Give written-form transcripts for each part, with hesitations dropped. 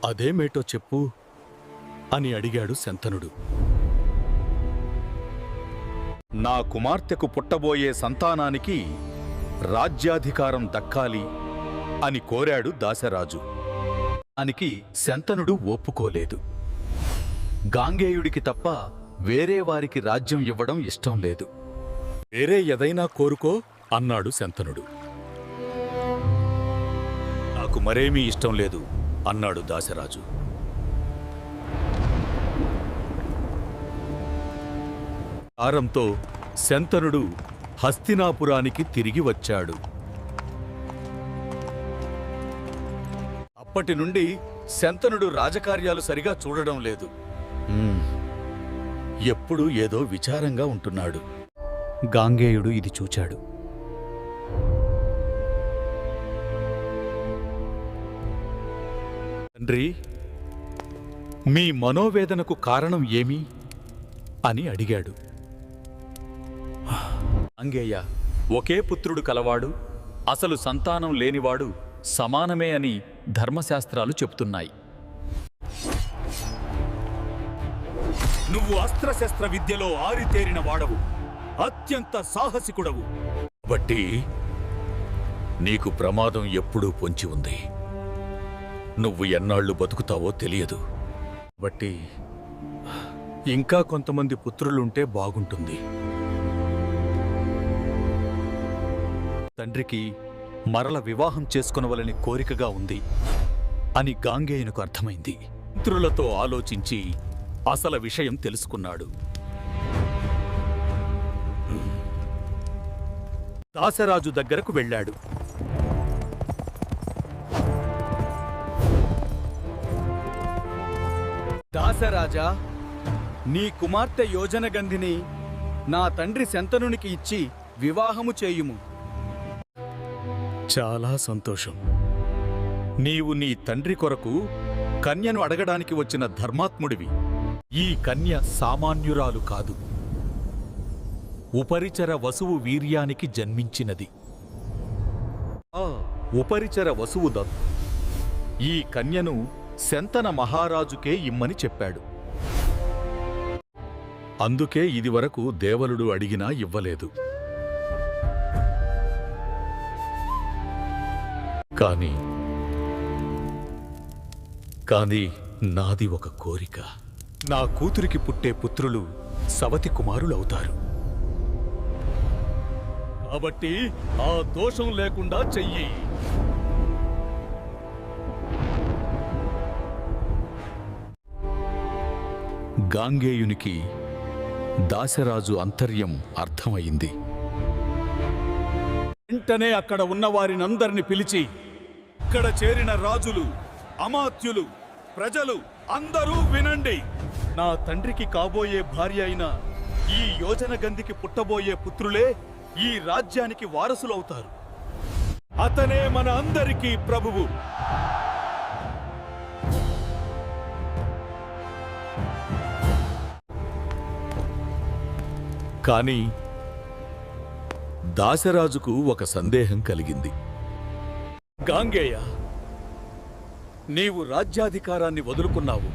అదేమేటో చెప్పు అని అడిగాడు శంతనుడు. నా కుమార్తెకు పుట్టబోయే సంతానానికి రాజ్యాధికారం దక్కాలి అని కోరాడు దాశరాజు. దానికి శంతనుడు ఒప్పుకోలేదు. గాంగేయుడికి తప్ప వేరే వారికి రాజ్యం ఇవ్వడం ఇష్టం లేదు. వేరే ఏదైనా కోరుకో అన్నాడు శంతనుడు. నాకు మరేమీ ఇష్టం లేదు అన్నాడు దాశరాజు. ఆరంతో శంతనుడు హస్తినాపురానికి తిరిగి వచ్చాడు. అప్పటి నుండి శంతనుడు రాజకార్యాలు సరిగా చూడడం లేదు. ఎప్పుడూ ఏదో విచారంగా ఉంటున్నాడు. గాంగేయుడు ఇది చూచాడు. తండ్రి, మీ మనోవేదనకు కారణం ఏమి అని అడిగాడు. గాంగేయ, ఒకే పుత్రుడు కలవాడు, అసలు సంతానం లేనివాడు సమానమే అని ధర్మశాస్త్రాలు చెప్తున్నాయి. నువ్వు అస్త్రశస్త్ర విద్యలో ఆరితేరిన వాడవు, అత్యంత సాహసికుడవు. కాబట్టి నీకు ప్రమాదం ఎప్పుడూ పొంచి ఉంది. నువ్వు ఎన్నాళ్లు బతుకుతావో తెలియదు. కాబట్టి ఇంకా కొంతమంది పుత్రులుంటే బాగుంటుంది. తండ్రికి మరల వివాహం చేసుకొనవలని కోరికగా ఉంది అని గాంగేయునకు అర్థమైంది. మిత్రులతో ఆలోచించి అసలు విషయం తెలుసుకున్నాడు. దాశరాజు దగ్గరకు వెళ్ళాడు. దాశరాజా, నీ కుమార్తె యోజనగంధిని నా తండ్రి శంతనునికి ఇచ్చి వివాహము చేయుము. చాలా సంతోషం. నీవు నీ తండ్రి కొరకు కన్యను అడగడానికి వచ్చిన ధర్మాత్ముడివి. ఈ కన్య సామాన్యురాలు కాదు, ఉపరిచర వసువు వీర్యానికి జన్మించినది. ఆ ఉపరిచర వసువు దత్తు ఈ కన్యను శంతన మహారాజుకే ఇమ్మని చెప్పాడు. అందుకే ఇదివరకు దేవలుడు అడిగినా ఇవ్వలేదు. కానీ నాది ఒక కోరిక. నా కూతురికి పుట్టే పుత్రులు సవతి కుమారులవుతారు. కాబట్టి ఆ దోషం లేకుండా చెయ్యి. గాంగేయునికి దాశరాజు అంతర్యం అర్థమయింది. వెంటనే అక్కడ ఉన్న వారినందరిని పిలిచి, ఇక్కడ చేరిన రాజులు, అమాత్యులు, ప్రజలు అందరూ వినండి. నా తండ్రికి కాబోయే భార్య అయిన ఈ యోజనగంధికి పుట్టబోయే పుత్రులే ఈ రాజ్యానికి వారసులవుతారు. అతనే మన అందరికీ ప్రభువు. కాని దాశరాజుకు ఒక సందేహం కలిగింది. గాంగేయ, నీవు రాజ్యాధికారాన్ని వదులుకున్నావు.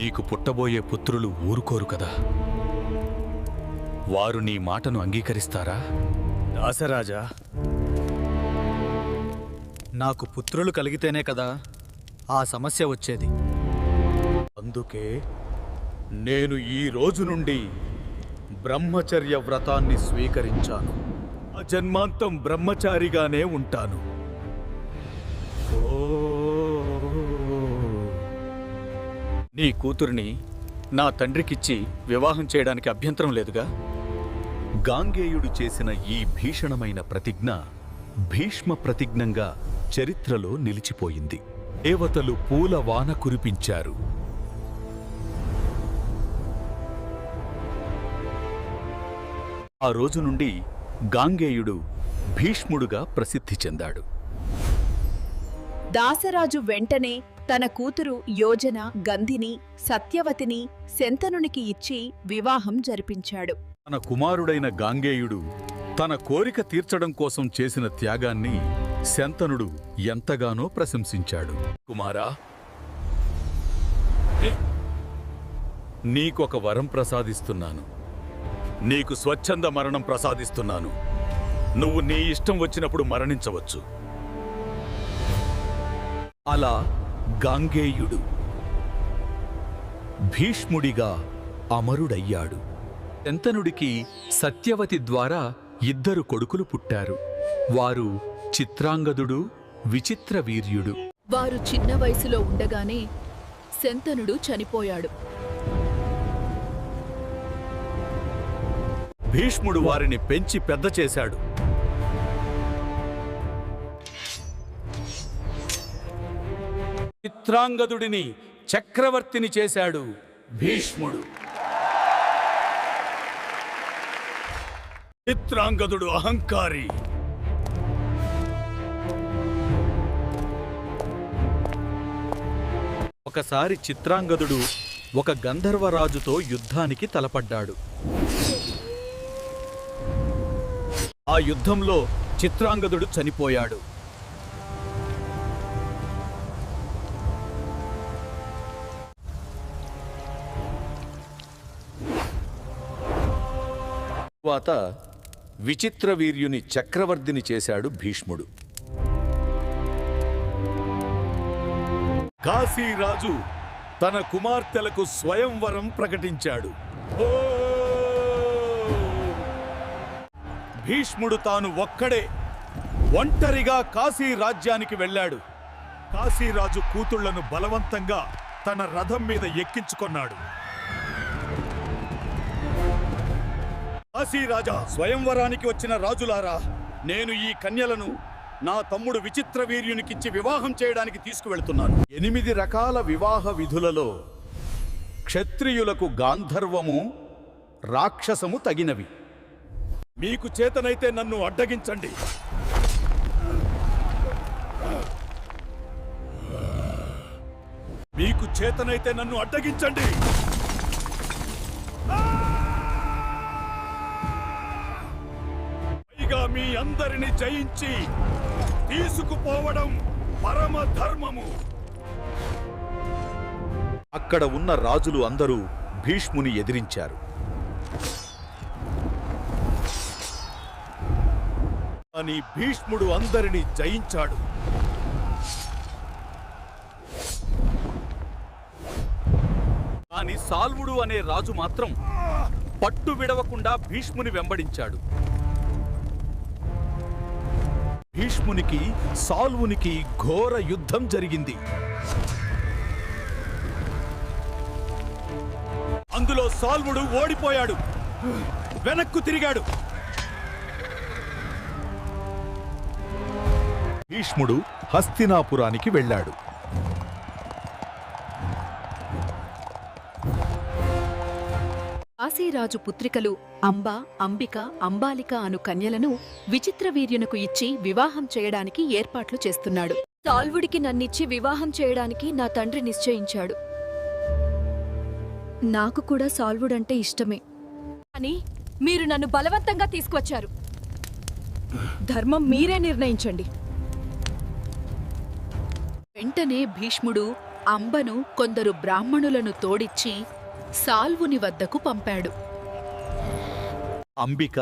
నీకు పుట్టబోయే పుత్రులు ఊరుకోరు కదా. వారు నీ మాటను అంగీకరిస్తారా? దాశరాజా, నాకు పుత్రులు కలిగితేనే కదా ఆ సమస్య వచ్చేది. అందుకే నేను ఈ రోజు నుండి బ్రహ్మచర్య వ్రతాన్ని స్వీకరించాను. జన్మాంతం బ్రహ్మచారిగానే ఉంటాను. నీ కూతురిని నా తండ్రికిచ్చి వివాహం చేయడానికి అభ్యంతరం లేదుగా? గాంగేయుడు చేసిన ఈ భీషణమైన ప్రతిజ్ఞ భీష్మ ప్రతిజ్ఞంగా చరిత్రలో నిలిచిపోయింది. దేవతలు పూల వాన కురిపించారు. ఆ రోజు నుండి గాంగేయుడు భీష్ముడుగా ప్రసిద్ధి చెందాడు. దాశరాజు వెంటనే తన కూతురు యోజన గంధిని సత్యవతిని శంతనునికి ఇచ్చి వివాహం జరిపించాడు. తన కుమారుడైన గాంగేయుడు తన కోరిక తీర్చడం కోసం చేసిన త్యాగాన్ని శంతనుడు ఎంతగానో ప్రశంసించాడు. కుమారా, నీకొక వరం ప్రసాదిస్తున్నాను. నీకు స్వచ్ఛంద మరణం ప్రసాదిస్తున్నాను. నువ్వు నీ ఇష్టం వచ్చినప్పుడు మరణించవచ్చు. అలా గాంగేయుడు భీష్ముడిగా అమరుడయ్యాడు. శంతనుడికి సత్యవతి ద్వారా 2 కొడుకులు పుట్టారు. వారు చిత్రాంగదుడు, విచిత్రవీర్యుడు. వారు చిన్న వయసులో ఉండగానే శంతనుడు చనిపోయాడు. భీష్ముడు వారిని పెంచి పెద్ద చేశాడు. చిత్రాంగదుడిని చక్రవర్తిని చేశాడు భీష్ముడు. చిత్రాంగదుడు అహంకారి. ఒకసారి చిత్రాంగదుడు ఒక గంధర్వరాజుతో యుద్ధానికి తలపడ్డాడు. ఆ యుద్ధంలో చిత్రాంగదుడు చనిపోయాడు. తరువాత విచిత్రవీర్యుని చక్రవర్తిని చేశాడు భీష్ముడు. కాశీరాజు తన కుమార్తెలకు స్వయంవరం ప్రకటించాడు. భీష్ముడు తాను ఒక్కడే ఒంటరిగా కాశీ రాజ్యానికి వెళ్ళాడు. కాశీరాజు కూతుళ్లను బలవంతంగా తన రథం మీద ఎక్కించుకొన్నాడు. కాశీరాజా, స్వయంవరానికి వచ్చిన రాజులారా, నేను ఈ కన్యలను నా తమ్ముడు విచిత్రవీర్యునికిచ్చి వివాహం చేయడానికి తీసుకువెళ్తున్నాను. 8 రకాల వివాహ విధులలో క్షత్రియులకు గాంధర్వము, రాక్షసము తగినవి. మీకు చేతనైతే నన్ను అడ్డగించండి. మీకు చేతనైతే నన్ను అడ్డగించండి. పైగా మీ అందరిని జయించి తీసుకుపోవడం పరమ ధర్మము. అక్కడ ఉన్న రాజులు అందరూ భీష్ముని ఎదిరించారు. అని భీష్ముడు అందరినీ జయించాడు. కాని సాల్వుడు అనే రాజు మాత్రం పట్టు విడవకుండా భీష్ముని వెంబడించాడు. భీష్మునికి సాల్వునికి ఘోర యుద్ధం జరిగింది. అందులో సాల్వుడు ఓడిపోయాడు, వెనక్కు తిరిగాడు. భీష్ముడు హస్తినాపురానికి వెళ్ళాడు. కాశీరాజు పుత్రికలు అంబ, అంబిక, అంబాలిక అను కన్యలను విచిత్రవీర్యునకు ఇచ్చి వివాహం చేయడానికి ఏర్పాట్లు చేస్తున్నాడు. సాల్వుడికి నన్నిచ్చి వివాహం చేయడానికి నా తండ్రి నిశ్చయించాడు. నాకు కూడా సాల్వుడంటే ఇష్టమే. కానీ మీరు నన్ను బలవంతంగా తీసుకువచ్చారు. ధర్మం మీరే నిర్ణయించండి. వెంటనే భీష్ముడు అంబను కొందరు బ్రాహ్మణులను తోడిచ్చి సాల్వుని వద్దకు పంపాడు. అంబిక,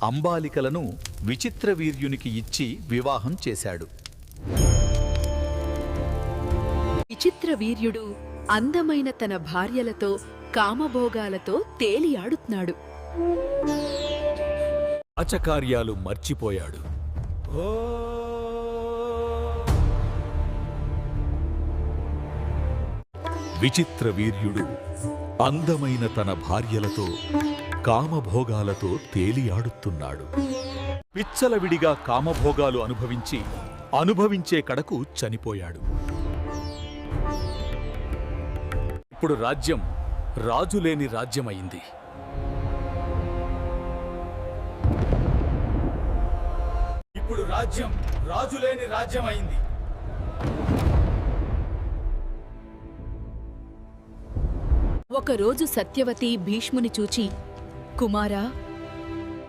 అంబాలికలను విచిత్రవీర్యునికి ఇచ్చి వివాహం చేశాడు. విచిత్రవీర్యుడు అందమైన తన భార్యలతో కామభోగాలతో తేలియాడుతున్నాడు. ఆచకార్యాలు మర్చిపోయాడు. విచిత్రవీర్యుడు అందమైన తన భార్యలతో కామభోగాలతో తేలియాడుతున్నాడు. పిచ్చలవిడిగా కామభోగాలు అనుభవించే కడకు చనిపోయాడు. ఇప్పుడు రాజ్యం రాజులేని రాజ్యమైంది. ఇప్పుడు రాజ్యం రాజులేని రాజ్యమైంది. ఒకరోజు సత్యవతి భీష్ముని చూచి, కుమారా,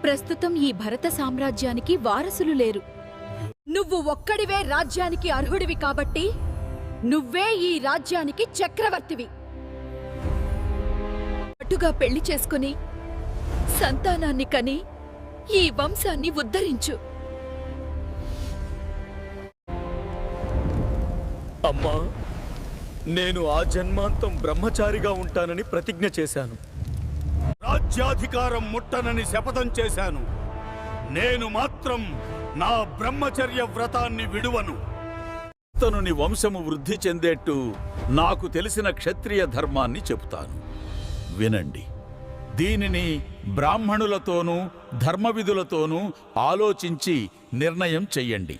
ప్రస్తుతం ఈ భరత సామ్రాజ్యానికి వారసులు లేరు. నువ్వు ఒక్కడివే రాజ్యానికి అర్హుడివి కాబట్టి నువ్వే ఈ రాజ్యానికి చక్రవర్తివి. అటుగా పెళ్లి చేసుకుని సంతానాన్ని కని ఈ వంశాన్ని ఉద్ధరించు. అమ్మా, నేను ఆ జన్మాంతం బ్రహ్మచారిగా ఉంటానని ప్రతిజ్ఞ చేశాను. రాజ్యాధికారం ముట్టనని శపథం చేశాను. నేను మాత్రం నా బ్రహ్మచర్య వ్రతాన్ని విడువను. తనుని వంశము వృద్ధి చెందేట్టు నాకు తెలిసిన క్షత్రియ ధర్మాన్ని చెబుతాను. వినండి. దీనిని బ్రాహ్మణులతోనూ ధర్మవిధులతోనూ ఆలోచించి నిర్ణయం చెయ్యండి.